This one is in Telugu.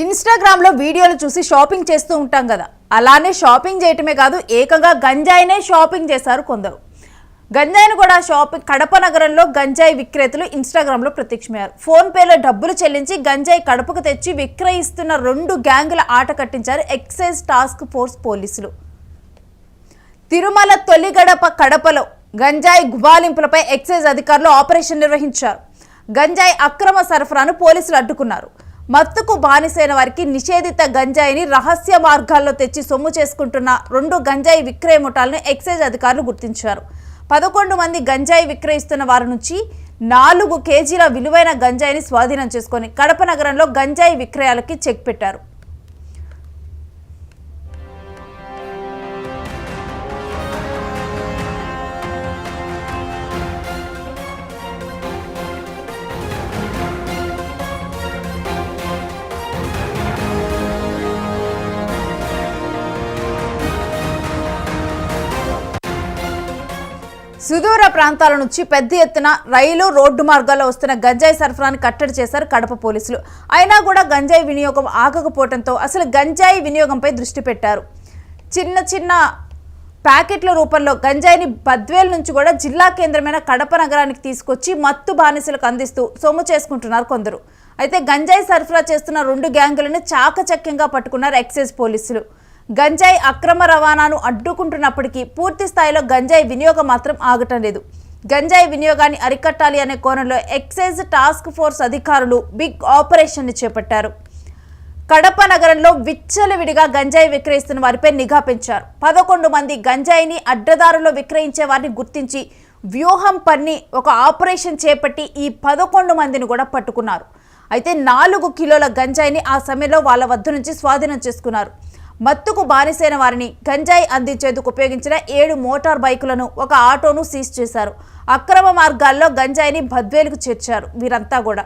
ఇన్‌స్టాగ్రామ్‌లో వీడియోలు చూసి షాపింగ్ చేస్తూ ఉంటాం కదా. అలానే షాపింగ్ చేయటమే కాదు, ఏకంగా గంజాయినే షాపింగ్ చేశారు కొందరు. గంజాయిని కూడా కడప నగరంలో గంజాయి విక్రేతలు ఇన్‌స్టాగ్రామ్‌లో ప్రత్యక్షమయ్యారు. ఫోన్ పేలో డబ్బులు చెల్లించి గంజాయి కడపకు తెచ్చి విక్రయిస్తున్న 2 గ్యాంగుల ఆట కట్టించారు ఎక్సైజ్ టాస్క్ ఫోర్స్ పోలీసులు. తిరుమల తొలి గడప కడపలో గంజాయి గుబాలింపులపై ఎక్సైజ్ అధికారులు ఆపరేషన్ నిర్వహించారు. గంజాయి అక్రమ సరఫరాను పోలీసులు అడ్డుకున్నారు. మత్తుకు బానిసైన వారికి నిషేధిత గంజాయిని రహస్య మార్గాల్లో తెచ్చి సొమ్ము చేసుకుంటున్న 2 గంజాయి విక్రయ ముఠాలను ఎక్సైజ్ అధికారులు గుర్తించారు. 11 మంది గంజాయి విక్రయిస్తున్న వారి నుంచి 4 కేజీల విలువైన గంజాయిని స్వాధీనం చేసుకొని కడప నగరంలో గంజాయి విక్రయాలకి చెక్ పెట్టారు. సుదూర ప్రాంతాల నుంచి పెద్ద ఎత్తున రైలు రోడ్డు మార్గాల్లో వస్తున్న గంజాయి సరఫరాని కట్టడి చేశారు కడప పోలీసులు. అయినా కూడా గంజాయి వినియోగం ఆగకపోవడంతో అసలు గంజాయి వినియోగంపై దృష్టి పెట్టారు. చిన్న చిన్న ప్యాకెట్ల రూపంలో గంజాయిని బద్వేల్ నుంచి కూడా జిల్లా కేంద్రమైన కడప నగరానికి తీసుకొచ్చి మత్తు బానిసలకు అందిస్తూ సొమ్ము చేసుకుంటున్నారు కొందరు. అయితే గంజాయి సరఫరా చేస్తున్న 2 గ్యాంగులను చాకచక్యంగా పట్టుకున్నారు ఎక్సైజ్ పోలీసులు. గంజాయి అక్రమ రవాణాను అడ్డుకుంటున్నప్పటికీ పూర్తి స్థాయిలో గంజాయి వినియోగం మాత్రం ఆగటం లేదు. గంజాయి వినియోగాన్ని అరికట్టాలి అనే కోణంలో ఎక్సైజ్ టాస్క్ ఫోర్స్ అధికారులు బిగ్ ఆపరేషన్ ని చేపట్టారు. కడప నగరంలో విచ్చలవిడిగా గంజాయి విక్రయిస్తున్న వారిపై నిఘా పెంచారు. 11 మంది గంజాయిని అడ్డదారులో విక్రయించే వారిని గుర్తించి వ్యూహం పన్ని ఒక ఆపరేషన్ చేపట్టి ఈ 11 మందిని కూడా పట్టుకున్నారు. అయితే 4 కిలోల గంజాయిని ఆ సమయంలో వాళ్ళ వద్ద నుంచి స్వాధీనం చేసుకున్నారు. మత్తుకు బానిసైన వారిని గంజాయి అందించేందుకు ఉపయోగించిన 7 మోటార్ బైకులను, ఒక ఆటోను సీజ్ చేశారు. అక్రమ మార్గాల్లో గంజాయిని బద్వేలుకు చేర్చారు వీరంతా కూడా.